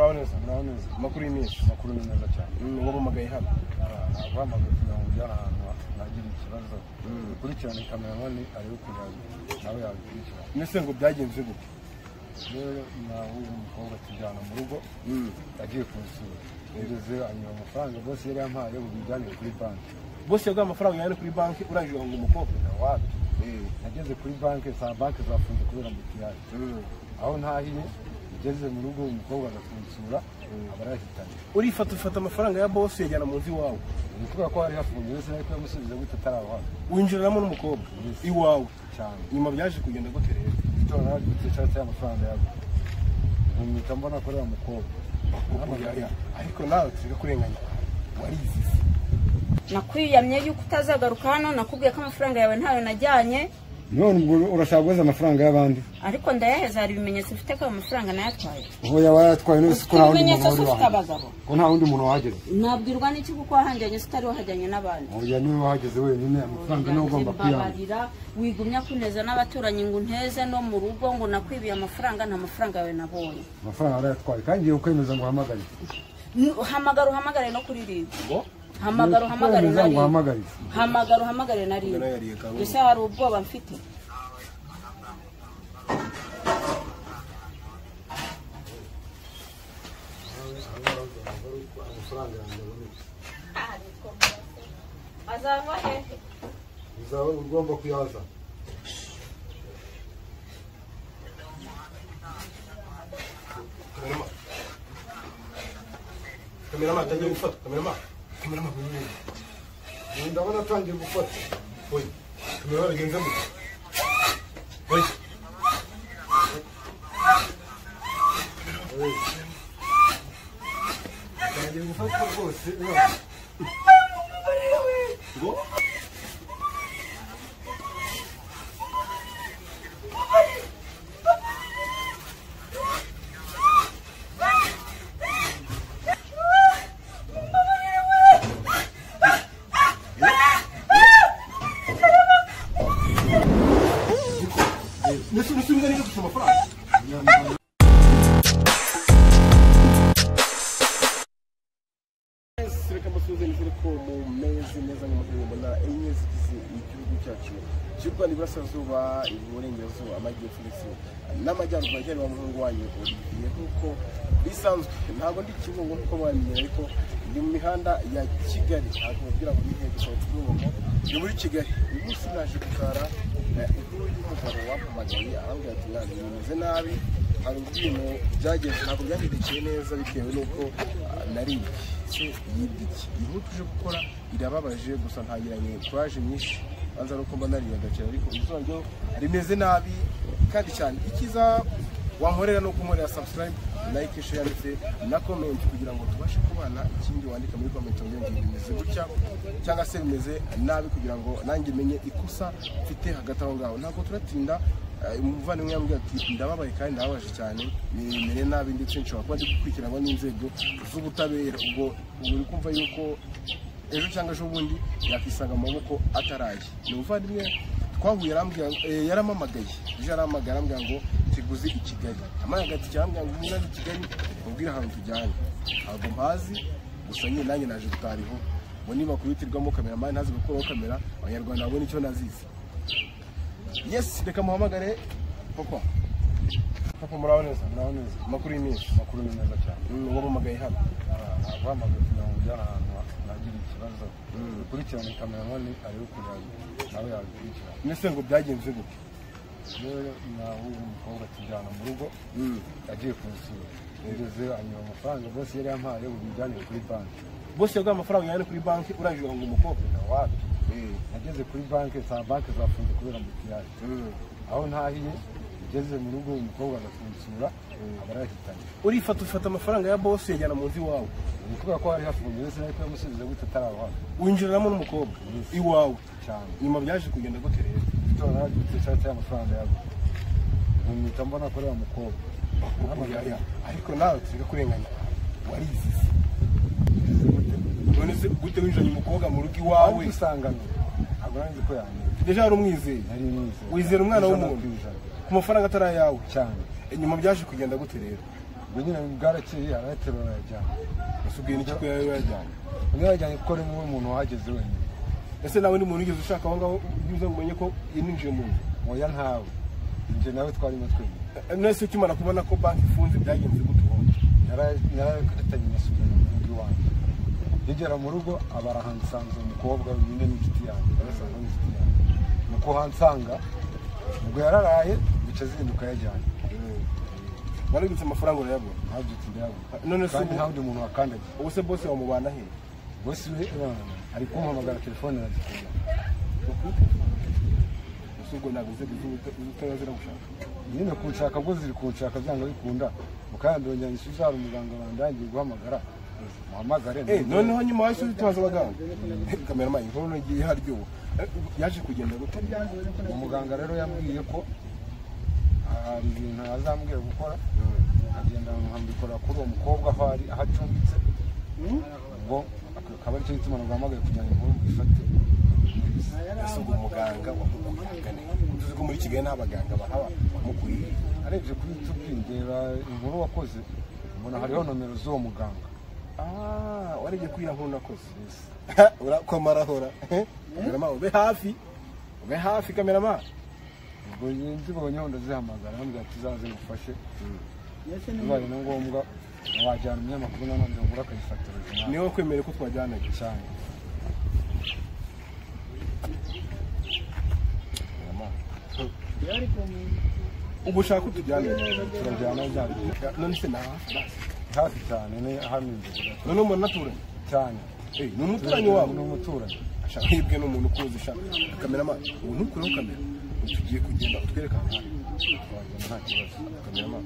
muraho neza makuru y'imisi makuru ni meza cyane uwo mumagaye hano abamagaye kugira ngo ujyane ahantu nagira ikibazo ukurikirane kameramani ariwe kugira nawe yabikurikirana nese ngo byagenze gute rero nawe umukobwa tujyana mu rugo agiye kumusura ngeze anyura amafaranga bose yari yampaye ngo bijyanire kuri banki bose yaguha amafaranga yari kuri banki urangije ngo umukobwa wapi nageze kuri banki za banki zafunze kubera mbutiyaje aho ntahiye ngeze mu rugo umukobwa agakunsura abarahitanye ufata amafaranga ya boss yajyana mu nzi wawe nikuvuga ko hari hafunze wese ariko yamusubiza gute ataraho winjiramo n'umukobwa iwawe cyane nyuma byaje kugenda gute rero itora gutse amafaranga yabo umwita mbona ko ari umukobwa ariko nawe turi kurenganya warizize nakwiyamye yuko utazagaruka hano nakubwiye ko amafaranga yawe ntayo najyanye none urashaka guza amafaranga y'abandi ariko ndayaheza hari ibimenyetso ufite ko amafaranga nayatwaye oya wayatwaye none ko nta wundi muntu ufite abagabo ko nta wundi muntu wahageze nabwirwa n'iki kuko wahanjanye sitari wahajyanye n'abandi oya niwe wahageze wenyine amafaranga niwe ugomba kwiyambarira wigumya kuneza n'abaturanyi ngo unteze no mu rugo ngo nakwibiye amafaranga nta mafaranga yawe nabonye amafaranga arayatwaye kandi ngiye ukwemeza ngo uhamagare uhamagare no kuri ribu hamagara uhamagare na ribu gusa hari ubwoba mfite azava hehe uzaba ugomba kuyaza kamerama atangiye gufata kamerama ndabona atangiye gufata oya kamerama bagenze mu oya atangiye gufata rwose ngo Nessuno si organizza questa frase. Reka mbasuzumire ko mu mezi neza nk'amategeko mbona enye zigize igihugu cyacu cy'u Rwanda iburasirazuba iburengerazuba amajyepfo ndetse n'amajyaruguru ajyana umuhungu wanyu Olivier nk'uko bisanzwe ntabwo ndi Kibungo nk'uko mwamenye ariko ndi mu mihanda ya Kigali ntabwo mbabwira ngo nihe gusa Kibungo ni muri Kigali uyu munsi naje gutara inkuru y'umugabo wampamagaye arambwira ati mwana bimeze nabi hari ubwino byageze ntabwo byagendekeye neza bitewe n'uko nariye yibiki inkuru tuje gukora irababaje gusa ntagiranye courage nyinshi banza nuko mba nariye agaciro ariko izuba ryo rimeze nabi kandi cyane ikiza wankorera no kumorera subscribe like share ndetse na comment kugira ngo tubashe kubana ikindi wandika muri comment ngo bimeze gutya cyangwa se bimeze nabi kugira ngo nanjye menye ikosa mfite hagati aho ngaho ntabwo turatinda umuvandimwe yambwiye ati ndababaye kandi ndababaje cyane nimere nabi ndetse nshobora kuba ndi gukurikiranwa n'inzego z'ubutabera ubwo uri kumva yuko ejo cyangwa ejo bundi yakisanga mu maboko ataraye ni umuvandimwe twahuye yaramamagaye yaramamagaye arambwira ngo kiguzi i Kigali amagati cyambwira ngo mwaje i Kigali ubwira ahantu tujyanye ntabwo mpazi gusa nyine nanjye naje gutariho ngo niba kuyitirwamo kameramani ntazi gukuraho kamera abanyarwanda babone icyo nazize. Yes, reka muhamagare papa muraho neza makuru y'imisi makuru ni meza cyane uwo mumagaye hano abamagaye kugira ngo ujyane ahantu nagira ikibazo ukurikirane kameramani ariwe kugira nawe yabikurikirana nese ngo byagenze gute rero nawe umukobwa tujyana mu rugo agiye kumusura ngeze anyura amafaranga bose yari yampaye ngo bijyanire kuri banki bose yaguha amafaranga yari kuri banki urangije ngo umukobwa wapi nageze kuri banki za banki zafunze kubera mbutiyaje aho ntahiye ngeze mu rugo umukobwa agakunsura abarahitanye ufata amafaranga ya boss yajyana mu nzi wawe nikuvuga ko hari hafunze wese ariko yamusubiza gute ataraho winjiramo n'umukobwa iwawe cyane nyuma byaje kugenda gute rero itora gutse amafaranga yabo umwita mbona ko ari umukobwa ariko nawe turi kurenganya warizize none se gute winjanye umukobwa mu rugo iwawe usangana ntabwo nzi ko yanjye deja ari umwizeye wizera umwana w'umuntu ku mafaranga atari ayawe cyane nyuma byaje kugenda gute rero ubwo nyine bwarakeye arayaterura yajyana. Usubwiye n'iki ko yajyanye? Yajyanye kuko ari umuntu wahageze wenyine. Ese nawe ni umuntu ugeze ushaka aho ngaho ugize umenye ko yininjiye mu nzu? Oya ntawe. Nje nawe twarimo twemye. Nese ukimara kubona ko banki ifunze byagenze gute ubundi? Narakatanye nasubira mu rugo iwanjye. Ngera mu rugo abarahansanze umukobwa nyine n'inshuti yanjye. Barasanga n'inshuti yanjye. Nuko hansanga ubwo yararaye bica zinduka yajyanye. Waribitse amafaranga urayabona? Ntabyutse ndayabona. None se kandi nta wundi muntu wakandagiye. Ubu se boss wamubana he? Boss we ari kumpamagara telefone arazikunda. Ubwo ntabwo uzi utazira gushaka. Nyine kunshaka bwo ziri kunshaka byanga bikunda. Mukayandonye nsuza hari umuganga bandangiye guhamagara. Muhamagare. Noneho nyuma wahise utabaza abaganga. Cameraman inkono igiye haryo. Yaje kugenda gute? Umuganga rero yambwiye ko hari ibintu azambwiye gukora. Agenda nkambikora kuri uwo mukobwa aho ari ahacumbitse. Ngo akaba ari cyo gituma naguhamagaye kugira ngo ifate. Asugo umuganga wamugane. Uzi ko muri Kigali n'abaganga bahaba mukuriye. Arebye kuri YouTube ndeba inkuru wakoze. Mbona hariho nomero z'uwo muganga. Warebye kuri ya nkuru nakoze. Urakomarahora. Cameraman ube hafi. Ube hafi cameraman. Ubwo nzibonye aho ndazihamagara ambwira ati zaze ngufashe. Bibaye na ngombwa wajyana umunyamakuru nanone ngura akayifatira. Niwe kwemere ko twajyana cyane. Ubu ushaka kutujyana turajyana cyane. None se hafi cyane ni hano imbere. none umuntu naturanye cyane. Ni umuturanyi wawe? Ni umuturanyi. Ashaka hibwe n'umuntu ukuzi shaka. Cameraman ubu ntukureho kamera. Tugiye kugenda utwereka ahantu. Twajyana nta kibazo. Cameraman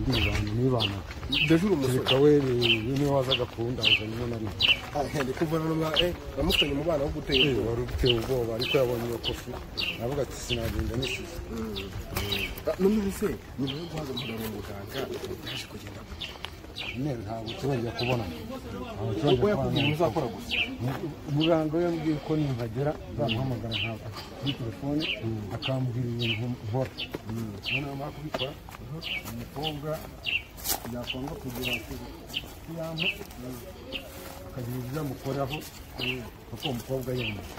Ndi bantu nibana. Dejuru umusore. Kawe ni wazaga kunda uzanye na rimwe. Ndi kumva none bamufitanye mu bana wo guteye. Wari ufite ubwoba ariko yabonye iyo kofi. Navuga ati sinagenda nisize. None se nyuma yo guhagarara mu muganga yaje kugenda gute? Nero ntabwo turongera kubona. Ubwo yakubwiye muzakora gusa. Muganga yambwiye ko nimpagera zamuhamagara ntabwo kuri telefone akambwira ibintu nkora. None amara kubikora umukobwa yakwanga kugira ati yampa akagira ibyo amukoraho kuko umukobwa yemeye.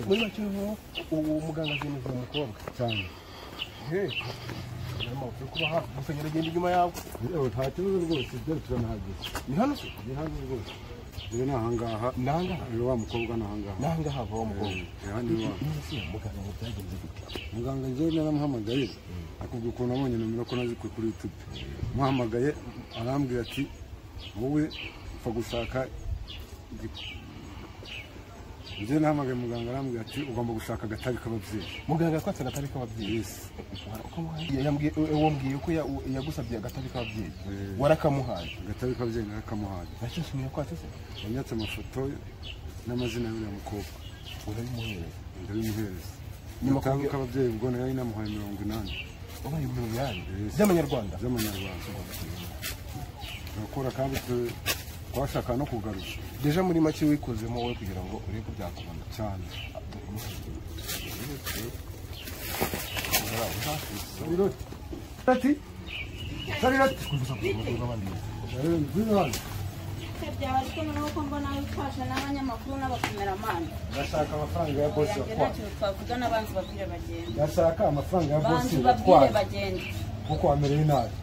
Muri make uwo muganga azemeza umukobwa cyane. Kuba hafi gusa nyaragenda inyuma yawe. Nta kibazo rwose ibyo turanahageze. Ni hano se? Ni hano rwose. Rero nahangaha. Nahangaha? Wa mukobwa nahangaha. Nahangaha hava wa mukobwa. Ahandi wa. Muganga ngo byagenze gute? Muganga njye naramuhamagaye. Akubwira ukuntu nabonye nomero ko nazikuye kuri YouTube. Muhamagaye arambwira ati wowe upfa gushaka njye nahamagaye muganga arambwira ati ugomba gushaka agatabi k'ababyeyi. Muganga yakwatse agatabi k'ababyeyi? Yes. Wambwiye ko yagusabye agatabi k'ababyeyi. Warakamuhaye? Agatabi k'ababyeyi narakamuhaye. Nacyo kimwe yakwatse se? Yanyatse amafoto n'amazina y'uriya mukobwa. Urabimuhereza? Ndabimuhereza. Agatabi k'ababyeyi ubwo nari namuhaye 80. Wabaye 80 by'amanyarwanda? By'amanyarwanda. Nakora kandi twashaka no kugarusha. Deja muri make wikozemo wowe kugira ngo urebe ko byakubona cyane. Ati Sarirati kuvuza kuvuga abandi. byaba ariko noneho ko mbona wifasha n'abanyamakuru n'abakameramani. Ndashaka amafaranga ya boss watwaye. Twavuga n'abanzi babwire bagende. Ndashaka amafaranga ya boss babwire bagende. Kuko amereye nabi.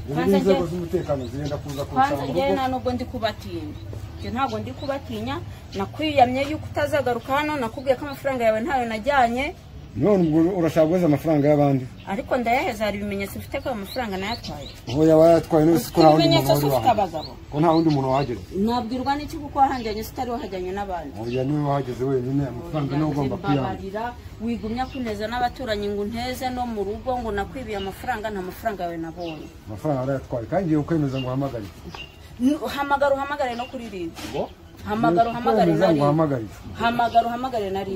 Inzego z'umutekano zigenda kuza kwanza njye nta nubwo ndi kubatinya. Njye ntabwo ndi kubatinya. Nakwiyamye yuko utazagaruka hano nakubwiye ko amafaranga yawe ntayo najyanye. None urashaka guza amafaranga y'abandi. Ariko ndayaheza hari ibimenyetso ufite ko amafaranga nayatwaye. Aho yatwaye none siko nta wundi muntu wahageze. Ko nta wundi muntu wahageze. Nabwirwa n'iki kuko wahanjanye sitari wahajyanye n'abandi. Oya niwe wahageze wenyine amafaranga no ugomba kwiyamira. Wigumya kuneza n'abaturanyi ngo nteze no mu rugo ngo nakwibiye amafaranga nta mafaranga yawe nabonye. Amafaranga arayatwaye kandi ngiye ukwemeza ngo uhamagare. Uhamagare no kuri ribu. hamagare nari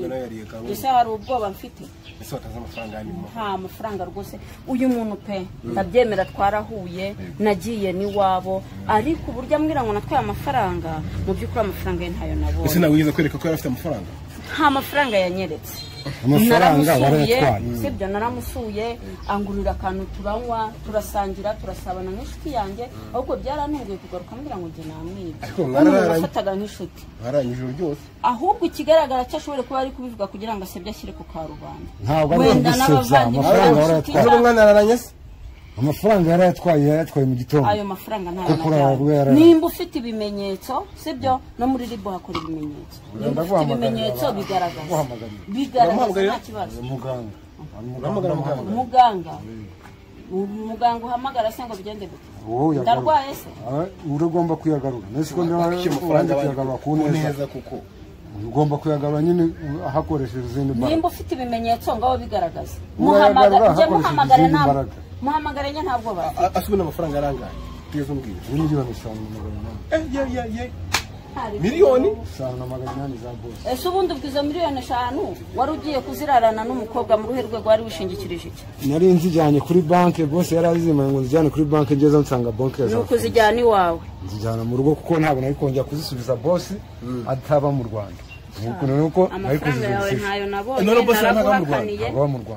ese hari ubwoba mfite ese wataza amafaranga arimo nta mafaranga rwose uyu muntu pe ndabyemera twarahuye nagiye niwabo ariko uburyo ambwira ngo natwaye amafaranga mu by'ukuri amafaranga ye ntayo nabonye ese nawe wize kwereka ko yari afite amafaranga nta mafaranga yanyeretse amafaranga barayatwaye sibyo naramusuye angurira akantu turanywa turasangira turasabana n'inshuti yanjye ahubwo byarantunguye kugaruka ambwira ngo njye namwiba ariko mwarafataga nk'inshuti mwaranyije ryose ahubwo ikigaragara cyo ashobore kuba ari kubivuga kugira ngo asebye ashyire ku karubanda ntabwo ari gusebya amafaranga barayatwaye mwanararanye se amafaranga yarayatwaye mu gitondo ayo mafaranga ntayo nimba ufite ibimenyetso sibyo no muri ribo hakora ibimenyetso nimba ufite ibimenyetso bigaragaza nta kibazo muganga uhamagara se ngo bigende gute ndarwaye se uragomba kuyagarura nese ko ndayagarura ku neza kuko ugomba kuyagarura nyine hakoresheje izindi mbaraga nimba ufite ibimenyetso ngaho bigaragaza muhamagara njye ntabwo bafite asubira amafaranga arangaye tugeze umbwira miliyoni 500 miliyoni 500 za boss ese ubundi ubwizo miliyoni 5 wari ugiye kuzirarana n'umukobwa mu ruhe rwego wari wishingikirije iki nari nzijyanye kuri banke boss yari azimaye ngo nzijyane kuri banke ngeze nsanga banke yazo nuko zijyana iwawe nzijyana mu rugo kuko ntabwo nari kongera kuzisubiza boss ataba mu Rwanda nuko nari kuzisubiza ntayo naraguhakaniye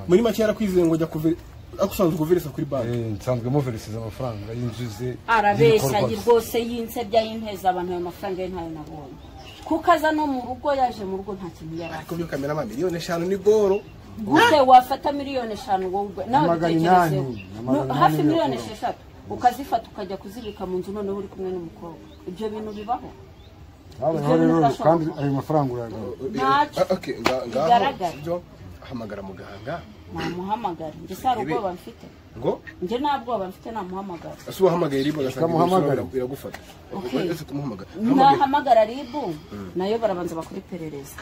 muri make yarakwizeye ngo jya kuvira akusanzwe kuveresa kuri banki nsanzwe muveresiza amafaranga yinjize arabeshya rwose yinsebya yinteza abantu ayo mafaranga ye ntayo nabonye kuko aza no mu rugo yaje mu rugo nta kintu yari ariko byo kamera ma miliyoni 5 ni boro gute wafata miliyoni 5 wowe nawe utekereze hafi miliyoni 6 ukazifata ukajya kuzibika mu nzu noneho uri kumwe n'umukobwa ibyo bintu bibaho kandi ayo mafaranga urayagara okay ngaho hamagara muganga namuhamagara ndetse hari ubwoba mfite ngo nje nta bwoba mfite namuhamagara asuba hamagaye ribo gasamuhamagara iragufata ese kumuhamagara nahamagara ribo nayo barabanza bakuri perereza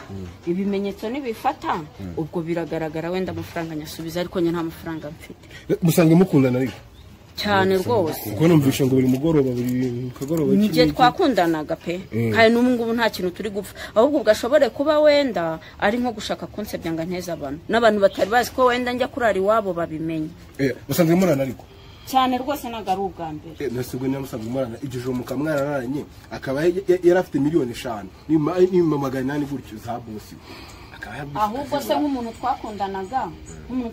ibimenyetso nibifata ubwo biragaragara wenda amafaranga nyasubiza ariko nje nta mafaranga mfite musange mukundana ariko cyane rwose kuko numvisha ngo buri mugoroba buri kagoroba nje twakundanaga pe kandi n'ubu nta kintu turi gupfa ahubwo ugashobore kuba wenda ari nko gushaka konsebya nga nteza abantu n'abantu batari bazi ko wenda njya kurara iwabo babimenye musanze murana ariko cyane rwose nagari ubwa mbere nasubwe namusanze murana igijo mukamwararanye akaba yarafite miliyoni 5 ni magana 8 gutyo za bosi ahubwo se nk'umuntu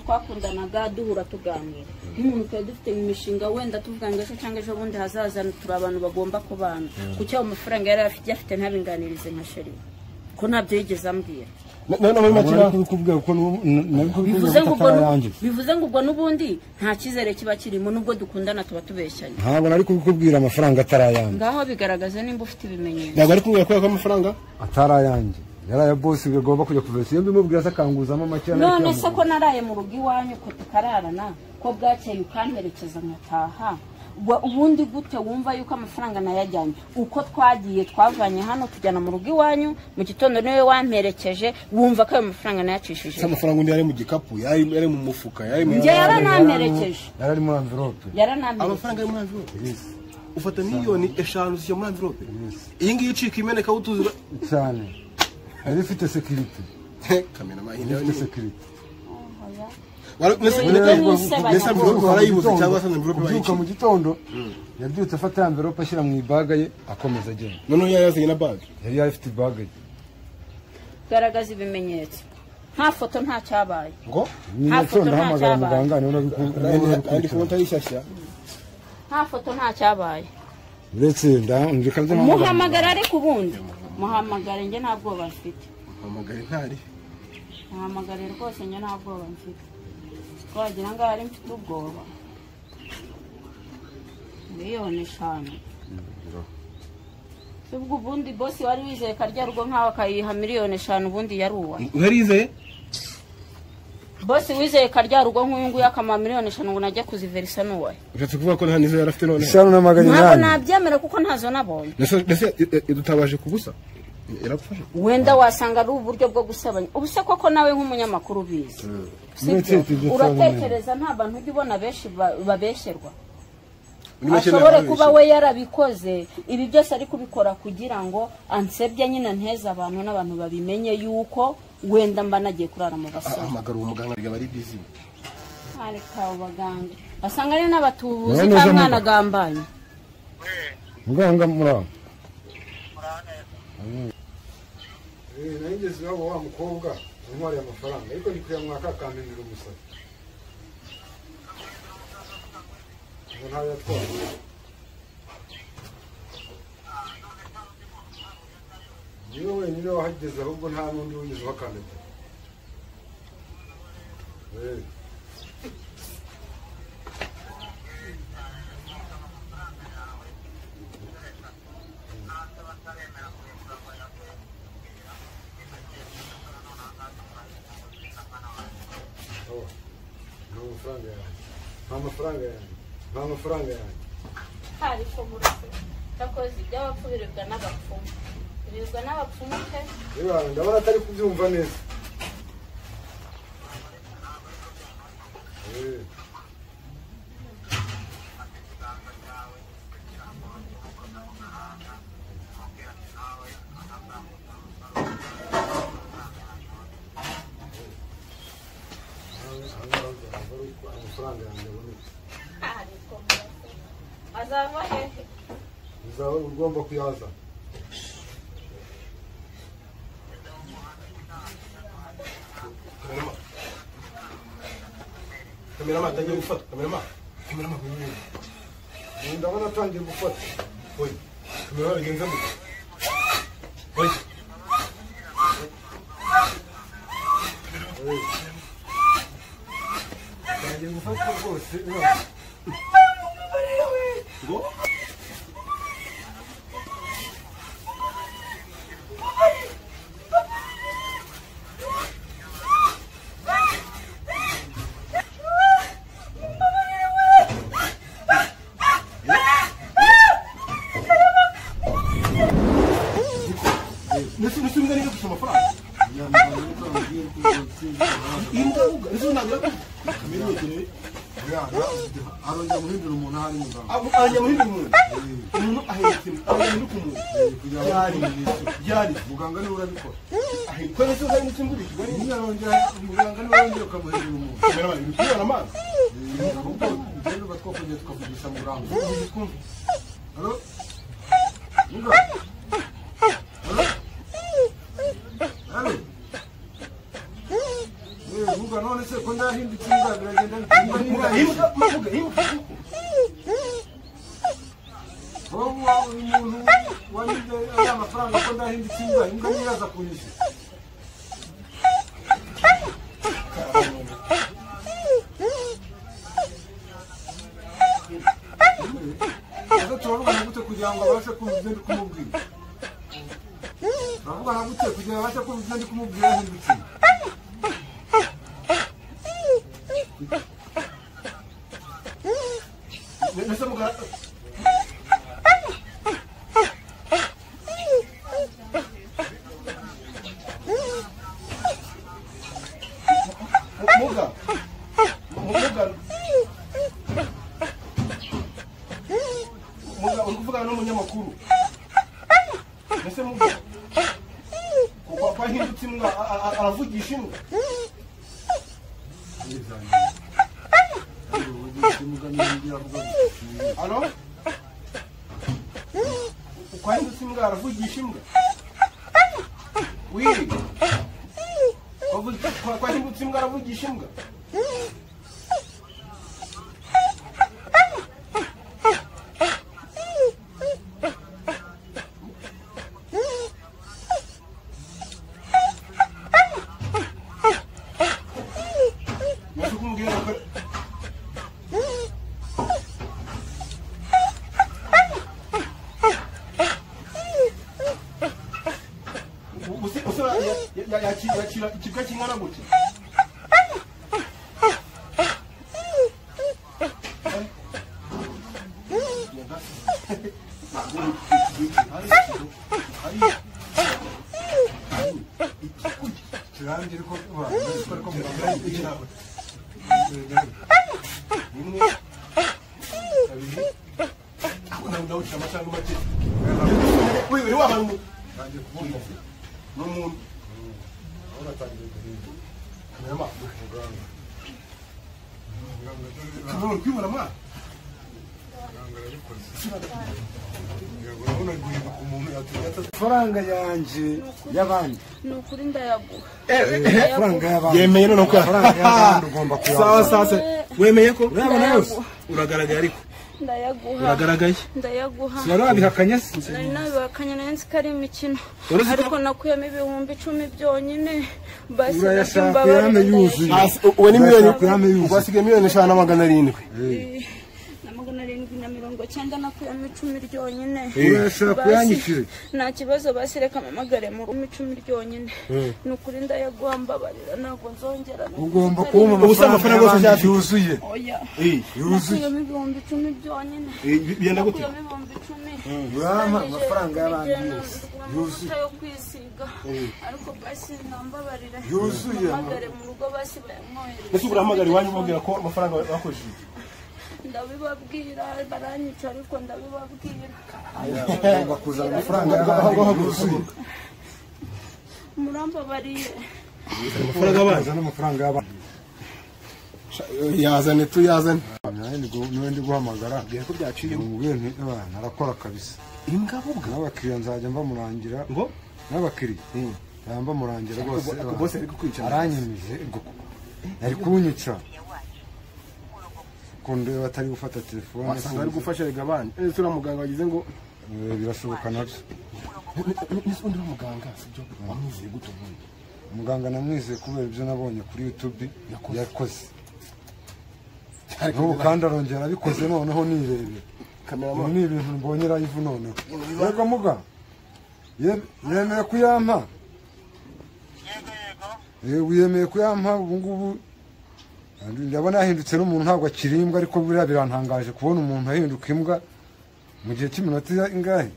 twakundanaga duhura tuganira nk'umuntu twari dufite imishinga wenda tuvuga ngo ejo cyangwa ejo bundi hazaza turi abantu bagomba kubana kuko ayo mafaranga yari afite ntabinganirize nka sheri ko ntabyo yigeze ambwira bivuze ngo ubwo n'ubundi nta cyizere kiba kirimo nubwo dukundana tuba tubeshyanye ntabwo nari kubikubwira amafaranga atarayanjye ngaho bigaragaza nimba ufite ibimenyetso ntabwo ari kubwira ko amafaranga atarayanjye yaraye boss bigomba kujya kuveresa iyo mbimubwira se akanguzamo make none se ko naraye mu rugo iwanyu ko tukararana ko bwakeye ukanterekeza nkataha ubundi gute wumva yuko amafaranga nayajyanye uko twagiye twavanye hano tujyana mu rugo iwanyu mu gitondo niwe wamperekeje wumva ko ayo mafaranga nayacishije amafaranga undi yari mu gikapu yari mu mufuka njye yaranamperekeje yari muri envelope amafaranga ari muri envelope ufata miliyoni 5 zishyira muri envelope iyi ngiyi icika imeneka utuzira cyane ari ifite security kamera mahine ifite security kubyuka mu gitondo yabyutse afata envelope ashyira mu ibaga ye akomeza agenda none yazanye na bag yari afite ibaga ye garagaza ibimenyetso nta foto nta cyabaye ngo nta foto nta cyabaye nta foto nta cyabaye uretse ndikabye muhamagara ariko ubundi muhamagare njye nta bwoba mfite muhamagare ntari muhamagare rwose njye nta bwoba mfite twagira ngo ari mfite ubwoba miliyoni 5 ubwo ubundi bosi wari wizeye karya rugo nkaho akayiha miliyoni 5 ubundi yaruwa uharizeye bosi wizeye karya rugo nk'uyungu yakama miliyoni 5 ngo najya kuziverisa nuwe uretse kuvuga ko nta nizo yarafite none ntabwo nabyemera kuko ntazo nabonye ndetse dutabaje kubusa irapfashe wenda wasanga ari uburyo bwo gusebanya ubuse koko nawe nk'umunyamakuru bizi uratekereza nta bantu ujya ubona benshi babesherwa ashobore kuba we yarabikoze ibi byose ari kubikora kugira ngo ansebye nyine nteze abantu n'abantu babimenye yuko wenda mba nagiye kurara mu basore. Amagara umuganga bari busy. Areka abaganga basanga ari n'abatubuzi ka mwana gambanye. Muganga muraho. Nangeze aho wa mukobwa umwari amafaranga ariko ndi kuyamwaka akananira umusatsi. Nta yatwaye. Niwe wenyine wahageze ahubwo nta n'undi wigeze wakandagira. Nta mafaranga yanjye. Ariko murase takoze iby'abapfu biribwa n'abapfumu. Biribwa n'abapfumu pe. Ndabona atari kubyumva neza. Amafaranga yanjye ariko murase azava hehe? uzaba ugomba kuyaza. Kameraman atangiye gufata. Kameraman. Ndabona atangiye gufata. Oya. Kameraman agenze mu. Oya. Atangiye gufata rwose. Ngo Nasi ngani ka kusema franga. Inga uga, nasi nabira. Kamera kene. Aronja muhindura umuntu ahari muganga. Anya muhindura umuntu. Umuntu ahetse, ahinduka umuntu. Yari. Muganga niwe urabikora. Ko nasi uzari mu kimburi. Niyo aronja muganga niwe urongera ukamuhindura umuntu. Kamera bari kubona amazi. Ahubwo ugenda ugatwakongera tukavugisha muganga. Halo? Muganga. Muganga none se ko ndahindutse inga biragenda Himuka. umuntu wanyuze aya mafaranga ko ndahindutse inga imbwa niraza kunyishyura. Turabugana gute kugira ngo abashe kumva ibyo ndi kumubwira? Turabugana gute kugira ngo abashe kumva ibyo ndi kumubwira yahindutse inga? Nasa muganga. Muga urikuvugana n'umunyamakuru. Nase muga. Kwa hindutse imbwa aravugisha imbwa. Alo? Kwa hindutse imbwa aravugisha imbwa. Wiri. Kwa hindutse imbwa aravugisha imbwa. yakira ikibwa kingana gutya. Rimwe, kabiri, ndawuca amacanga make wewe wabantu tangiye kubona n'umuntu ahora tangiye guhinda mama muganga none kwibona mwa faranga yanje y'abandi nukuri ndayaguha faranga y'abandi yemeye none ko faranga y'abandi ugomba sawa sasa wemeye ko urabona yose uragaragaye ariko ndayaguha uragaragaye ndayaguha yarabihakanye se nari nabihakanye nari nzi ko ari imikino Uruzi ko- ariko nakuyemo ibihumbi 10 byonyine basi urayashaka yame yuzuye we ni miliyoni kuyame yuzuye ubasigaye miliyoni 5,700 na 790 nakuyemo 10 ryonyine urashaka kuyanyishyure nta kibazo basi reka mpamagare mu 10 ryonyine ni ukuri ndayaguha mbabarira ntabwo nzongera ugomba kuba ubusa amafaranga yose y'abandi yuzuye oya yuzuye nakuyemo ibihumbi 10 byonyine bigenda gute nakuyemo ibihumbi 10 urama amafaranga y'abandi yose yuzuye yo kwisiga ariko basi nambabarira yuzuye mpamagare mu rugo basi bayamwohereza ese urahamagara iwanyu ubabwira ko amafaranga bakoresheje ndabibabwira baranyica ariko ndabibabwira ugomba kuzana amafaranga y'abandi yuzuye murambabariye amafaranga abanza kuzana amafaranga y'abandi yazane tuyazane niwe ndi guhamagara bwira ko byaciye umubwiye nti abana arakora kabisa ingabubwa n'abakiriya nzajya mbamurangira ngo n'abakiriya nzajya mbamurangira rwose bose ari kukwica aranyemije ari kunyica kundi batari gufata telefone wasanga ari gufasha rega abandi ese uriya muganga wagize ngo birashoboka nabyo ese undi muganga sibyo wamwizeye gute ubundi umuganga namwizeye kubera ibyo nabonye kuri YouTube yakoze n'ubu kandi arongera abikoze noneho nirebera kameramani ni ibintu mbonye live noneho yego muga yemeye kuyampa yemeye kuyampa ubu ngubu ndabona yahindutse n'umuntu ntabwo akirimbwa ariko buriya birantangaje kubona umuntu ahinduka imbwa mu gihe cy'iminota ingahe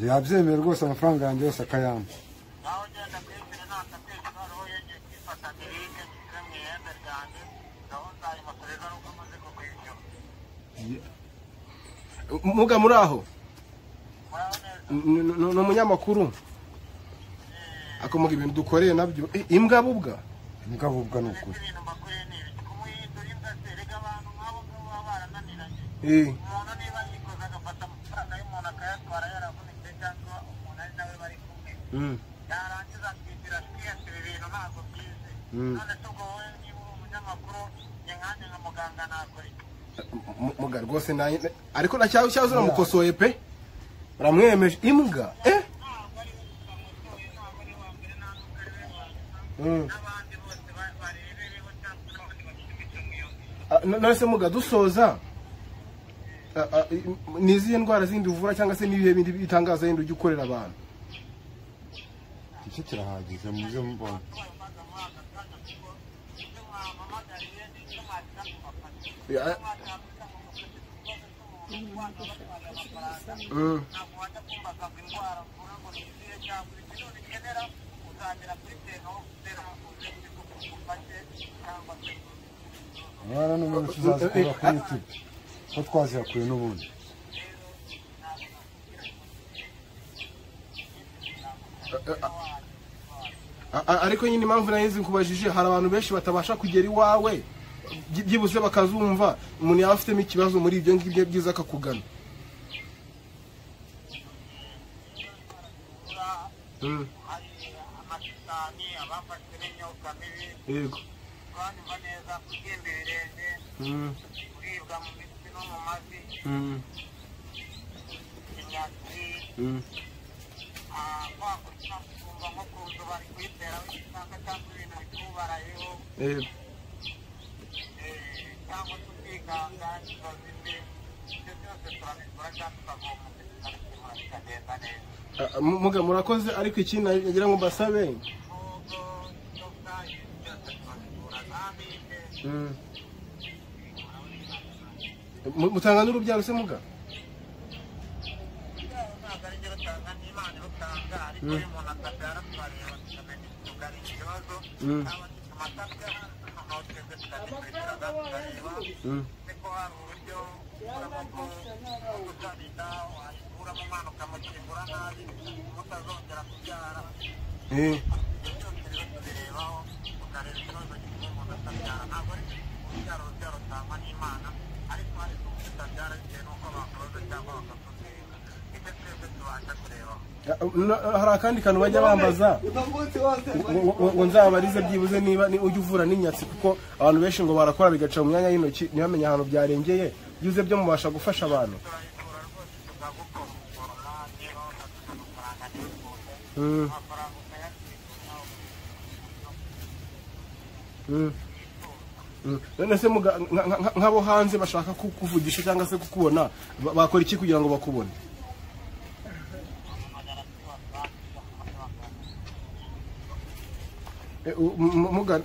yabyemeye rwose amafaranga yanjye yose akayampa muga muri aho ni umunyamakuru akomuga ibintu dukoreye nabyo imbwa bubwa imbwa bubwa ni ukuri umuntu niba yikoza agafata amafaranga y'umuntu akayatwara yaravunitse cyangwa umuntu ari nawe bari kumwe yarangiza akishyura twiyasira ibintu ntabwo byize none se ubwo wowe niba uri umunyamakuru njye nkanjye nka muganga nakora iki muga rwose naye ariko na cyazo uramukosoye pe uramwemeje imbwa ntabwo ari ukamutoye ntabwo ari wa mbere nta n'ubwo ari we wa nyuma n'abandi bose barebereho cyangwa n'abandi bafite imico nk'iyo none se muga dusoza ni izihe ndwara zindi uvura cyangwa se n'ibihe bindi bitangaza yindi ujya ukorera abantu iki kirahagije mu byo mbona abana n'umuntu tuzazikura kuri YouTube ko twazihakuye n'ubundi ariko nyine impamvu nayo nkubajije hari abantu benshi batabasha kugera iwawe byibuze bakazumva umuntu yaba afitemo ikibazo muri ibyo ngibyo byiza akakugana hari amasitani abafashwe n'imyuka mibi yego banyumva neza kubyimba ibirenge kuribwa mu mitsi no mu mavi imyatsi wakurikira kumva nko ku nzu bari kuyiteraho igisanga cyangwa ibintu bitubarayeho cyangwa se ukiganga kikazimbe ibyo byose turabikora cyangwa tukavoma tukabikemura bikagenda neza muga murakoze ariko ikindi nagira ngo mbasabe mutanga n'urubyaro se muga ntabwo ari ryo rutanga n'imana irutanga ariko iyo umuntu atabyara turareba tukamenya ikibazo cyaba gifite amasabye noteze tukagikurikirana tukareba niko hari uburyo ukuramo bwo gusabita wayikuramo umwana ukamukingura nabi mutazongera kubyara byose rero tubirebaho tukareba ikibazo gituma umuntu atabyara ntabwo ari urubyaro rutangwa n'Imana ariko hari kutabyara bitewe n'uko bakoze cyangwa bakatubwira ibyo twese tubasha kurebaho. Hari akandi kantu bajya bambaza ngo nzabarize byibuze niba ujya uvura n'inyatsi kuko abantu benshi ngo barakora bigaca mu myanya y'intoki ntibamenye ahantu byarengeye byuze byo mubasha gufasha abantu. Turayivura rwose tukagukora niho amafaranga ntibikunde amafaranga ukayatwika none se nk'abo hanze bashaka kukuvugisha cyangwa se kukubona bakora iki kugira ngo bakubone?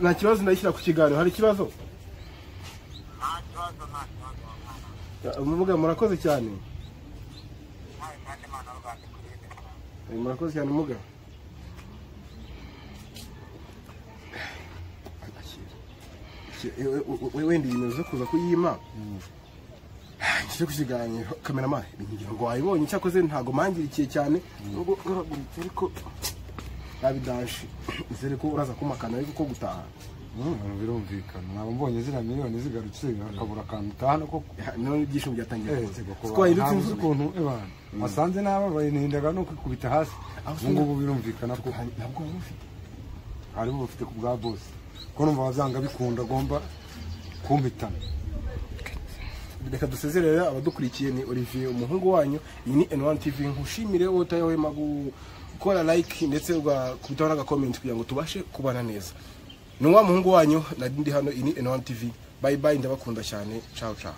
Nta kibazo ndayishyira ku kiganiro. Hari ikibazo? Muga murakoze cyane. Murakoze cyane muga. Wenda ibintu zo kuza kuyima cyo kukiganiro cameraman ngo wayibonye cyakoze ntago mangirikiye cyane ubwo garaguritse ariko nabidashi nzere ko uraza kumakana ariko ko gutaha birumvikana nabo mbonye zira miliyoni zigarutse akabura kantu tahana ko none byisho byatangiye ko wayirutse ukuntu ebana asanze naba bayinindaga no kwikubita hasi ngubu birumvikana ko ntabwo ufite ari bo bafite ku bwa boss ko numva bazanga bikunda gomba kumpitana. Reka dusezerere abadukurikiye. Ni Olivier umuhungu wanyu, iyi ni N1 TV. Nkushimire wowe utayahwema gukora like ndetse ugakubitaho n'agakomenti kugira ngo tubashe kubana neza. Ni wa muhungu wanyu, ndi hano. Iyi ni N1 TV. Bye bye, ndabakunda cyane. Ciao ciao.